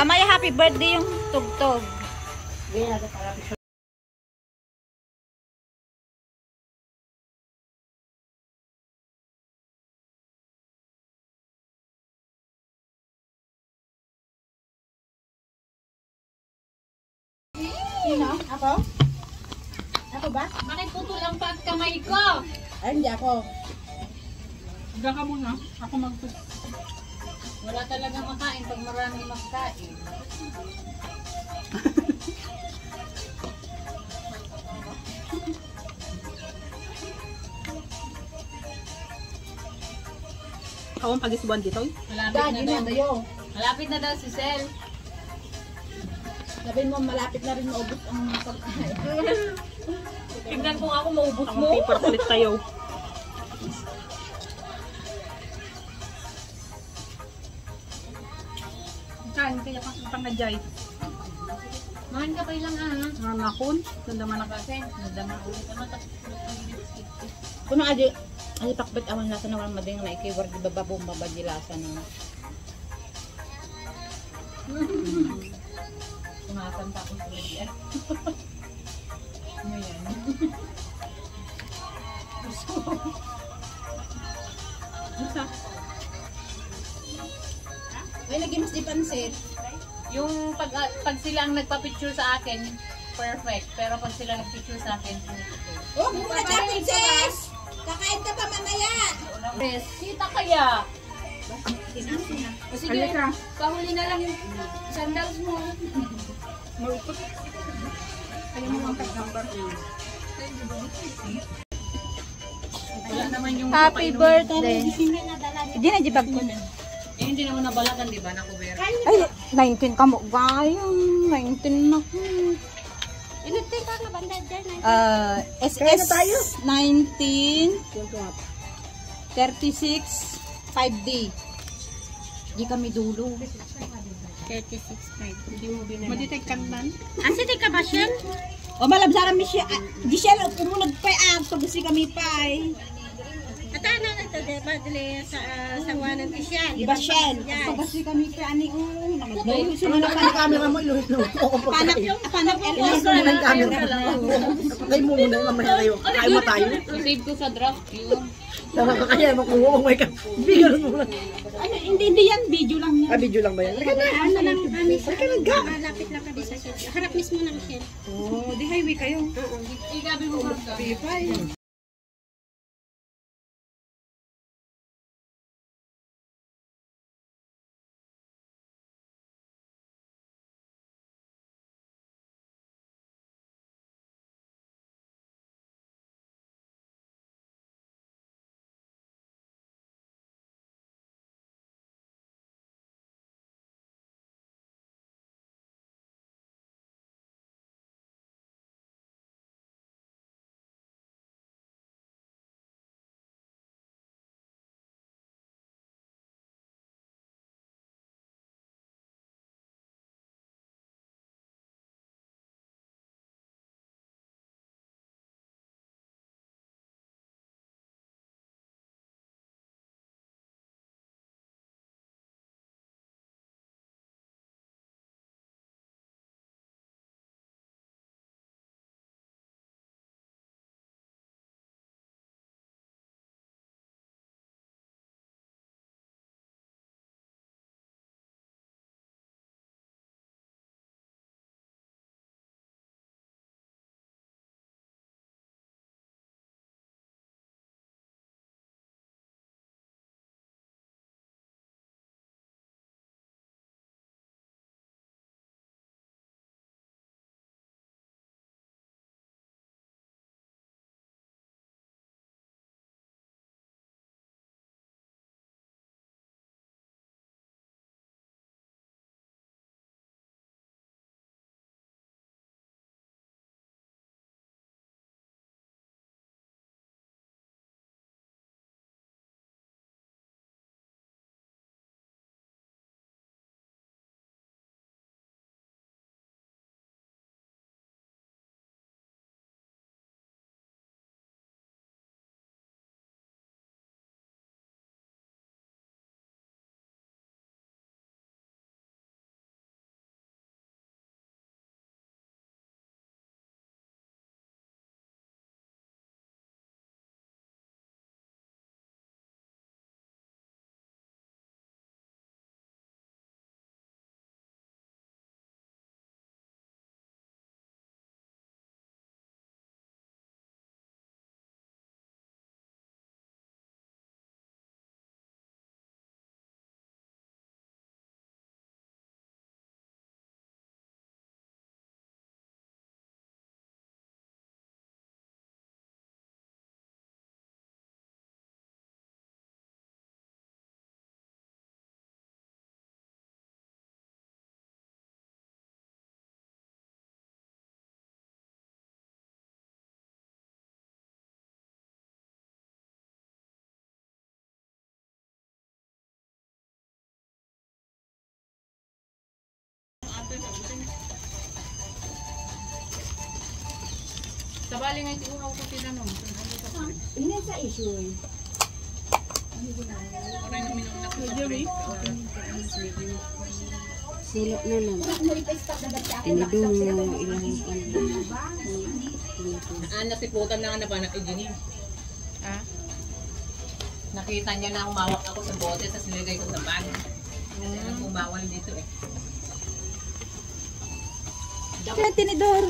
Mamaya happy birthday yung tugtog. Sino? Ako? Ako ba? Bakit putol ang kamay ko? Ay, hindi ako. Diyan ka muna. Ako wala talaga makain pag marami makain. Ako ang pag-isbuan dito. Malapit na daw. Malapit na daw si Sel. Sabihin mo, malapit na rin maubos ang pagkain. Tingnan kung ako maubos Ako ang paper ulit tayo. Kain kaya pangadjay. Mahan ka pa ilang Nanakon. Nandaman na kasi. Nadaman ulit naman. Kung adi pakbet awan lasa na walang mading na ikiwar di baba bumaba di lasa na. Kumakanta ko sa yan. Ano yan? Isa. Ay, lagi mas di pansit. Yung pag sila ang nagpa-picture sa akin, perfect. Pero pag sila nag-picture sa akin, Oh, muna dapat sis! Kakain ka pa mamaya! Yes, kita kaya. O sige, Halika. pahuli na lang yung sandals mo. Maukot. Kaya mo ang number. Wala naman yung Happy birthday. Hindi na jibag ko. Eh, hindi naman nabalatan, di ba, na cover? Ay, 19 ka mo. Gayang, 19 na ko. Inutin ka nga banda dyan. SS 19 36 5D. Di kami dulo. 36.5. Maditay kan man. Asa di ka ba siya? O malabsaran mi siya. Di siya pumunod pa ang pagsi kami pa ay. Ata na ito, di ba? Dili sa sawanan ti siya. Iba siya. Pagsi kami pa ani Dahil sunod pa Camera mo, iluhit-luhit mo ako panak pagkain. yung panak Iluhit mo ng camera mo. Patay mo muna, mamaya tayo. Kain mo tayo. Save ko sa draft yun. Tama ka kaya, makuha ko may bigyan mo lang. Ano, hindi yan, video lang yan. Ah, video lang ba yan? Halika na. Ano lang, malapit lang kami sa siya. Harap mismo ng siya. Oh, di highway kayo. Igabi mo ka. Sabali nga siguro ako tinanong. Hindi sa issue eh. Oray na minum na ko sa break. Silap na lang. Mo ipa-stop na dati ako. Tinidong yung ilang Nasiputan na nga na pa na Jenny. Nakita niya na humawak ako sa bote sa sinigay ko sa bag. Kasi alam kong bawal dito eh. Kaya tinidor.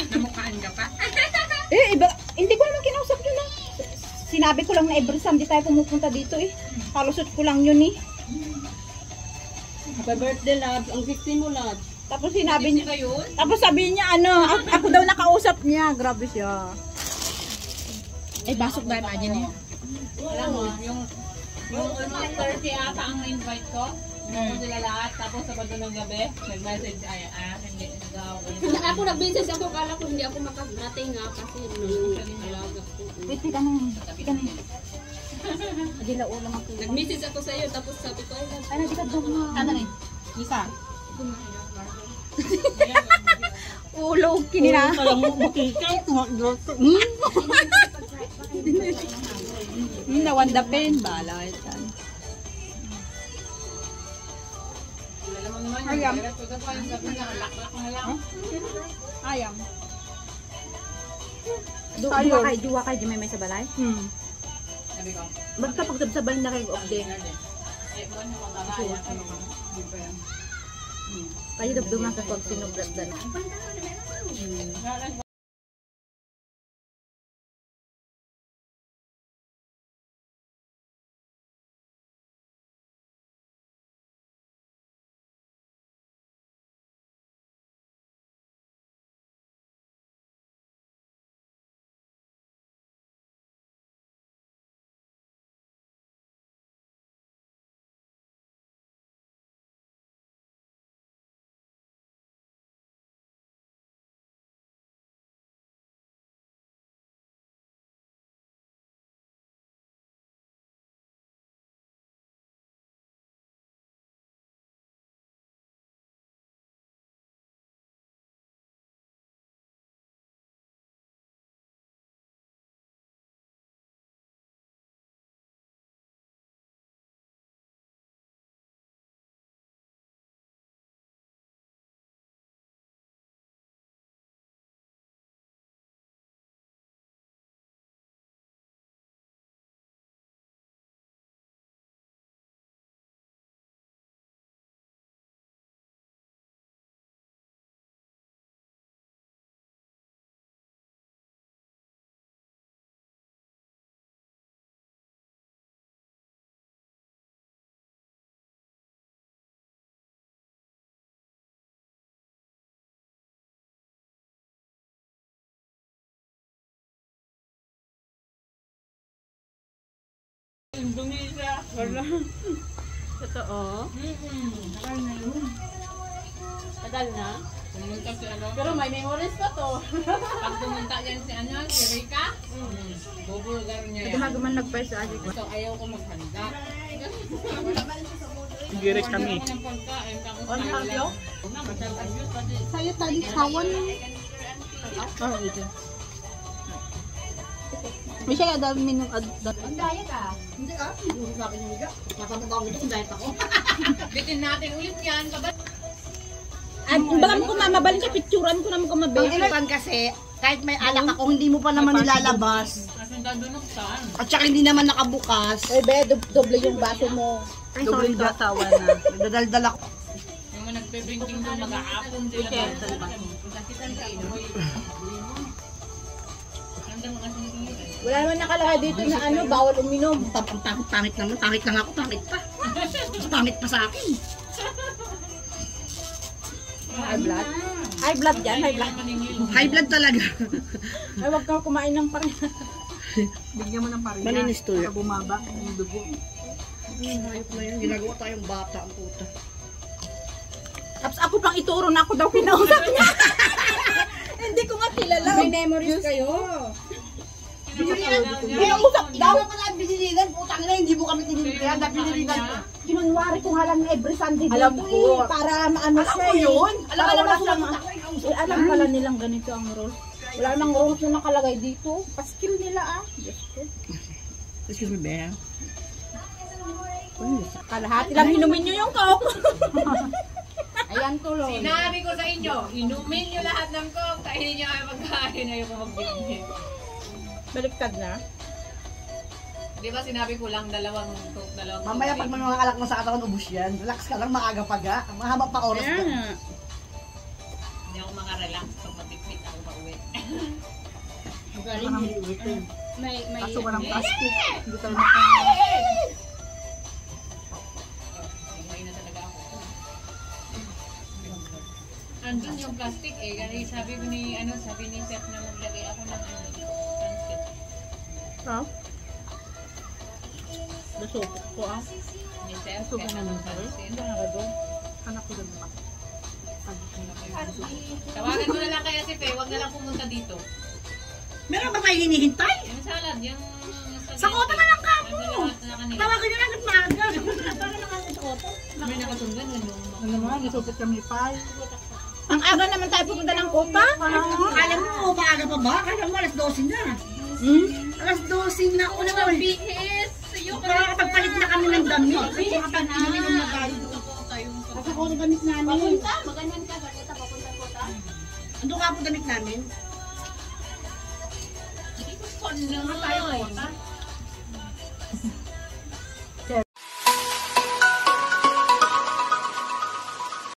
Namukhaan ka pa? Iba, hindi ko naman kinausap yun ah. Sinabi ko lang na every Sunday tayo pumupunta dito eh. Palusot ko lang yun eh. Happy birthday, Labs. Ang 15 mo, Labs. Tapos sinabi niya, Yun? tapos sabihin niya ano, ako daw nakausap niya. Grabe siya. Ay, basok ba imagine niya? Alam mo, yung 30 ata ang invite ko. Hindi sila lahat. Tapos Sabado ng gabi, nag-message hindi daw. Ako nag-business ako, kala ko hindi ako makarating nga kasi alaga ko. Wait, ka na. Ka na. Adila ulam ako. Nag-message ako sa iyo, tapos sabi ko, ay, Ano, di ka daw na. Ano rin? Isa. Ulo, kinina. Nawanda pen. Bala ito. Alam mo naman, Ayam. direct to the point. Sabi niya, laklak na lang. Ayam. Duwa kay, di may sa balay? Sabi ko, Basta pagsabsabay na kayo of day. buwan mo kagaya. Kayo dabduman sa pag sinugrad na. Indonesia. Wala. totoo. Tagal na. Pumunta si ano. Pero may memories pa to. Pag pumunta yan si ano, si Rika, bubulgar niya yan. Gumaguman nag-first sa adik. So ayaw ko maghanda. Girik kami. Ayaw ko ng pagkain, tapos Ano ayaw ayaw? lang. Sa'yo tali sawan. Oh, ito. May siya kada minong Ang daya ka. Hindi ah, hindi sa akin yung higa. Matamang ako ito kung diet ako. Bitin natin ulit yan. Kabal. At baka mo kumamabalin sa picturean ko naman Ang kumabili. ilan kasi, kahit may alak ako, hindi mo pa naman nilalabas. Kasi dadunoksan. At saka hindi naman nakabukas. Ay, be, doble yung baso mo. Ay, sorry, Doble tawa na. Nagdadaldal ako. Yung mga nagbe-drinking doon, mag-aapon sila. Sakitan ka, inuwi. Nandang mga sinigil. Wala naman nakalagay dito na ano, bawal uminom. Ang pangit naman, pangit lang ako, pangit pa. Pangit pa sa akin. High blood. High blood yan, high blood. High blood talaga. Ay, wag kang kumain ng parin. Bigyan mo ng pariya. Malinis to yun. Bumaba yung dugo. Hayop na yun. Ginagawa tayong bata ang puta. Tapos ako pang ituro na ako daw kinausap niya. Hindi ko nga kilala. May memories kayo. Kinausap daw. Daw pala ang biniligan. Putang na, hindi mo kami tiniligan. Piniligan. Kinunwari ko nga lang na every Sunday Alam dito ko. para maano siya ko yun. Para wala siyang... Alam pala nilang ganito ang role. Wala nang rules na nakalagay dito. Paskill nila Diyos ko. Excuse me, Bea. Kalahati lang inumin nyo yung coke. Ayan tuloy. Sinabi ko sa inyo, inumin nyo lahat ng coke, kainin nyo ay pagkain, ayaw ko magbigay. Baliktad na. Di ba sinabi ko lang dalawang coke, dalawang coke. Mamaya pag may mga alak mo sa katawan, ubus yan. Relax ka lang, maaga pa ga. Mahaba pa oras ka. Ayan. Hindi ako makarelax pag matipid ako pauwi. May Kaso walang plastic. Hindi tayo May na talaga ako. Andun yung plastic eh, kasi sabi ko ni, sabi ni Seth na maglagay ako ng plastic. Ha? Nasupot ko Ni Seth, Ito ba kaya naman naman pala? pansin. Ano nga doon? anak ko doon naman. Tawagan mo na lang kaya si Faye, wag na lang pumunta dito. Meron ba tayo hinihintay? Yung salad, yung... Sa kota na lang ka po. Na kanila. Tawagan nyo lang at maaga. Para lang ako sa kota. May nakasundan, ganun. Ano naman, nasupit kami pa. Ang aga naman tayo pupunta ng Kota. Kala mo, maaga pa ba? Kala mo, alas 12 na. Alas 12 na ako naman. Bihis! Sa'yo Makakapagpalit na kami ng damit. Makakapagpalit ng magay. Kasi ako ang damit namin. papunta, maganyan ka, Kota, papunta Kota. Ando ka po damit namin. Hindi ko son naman. Tayo kota.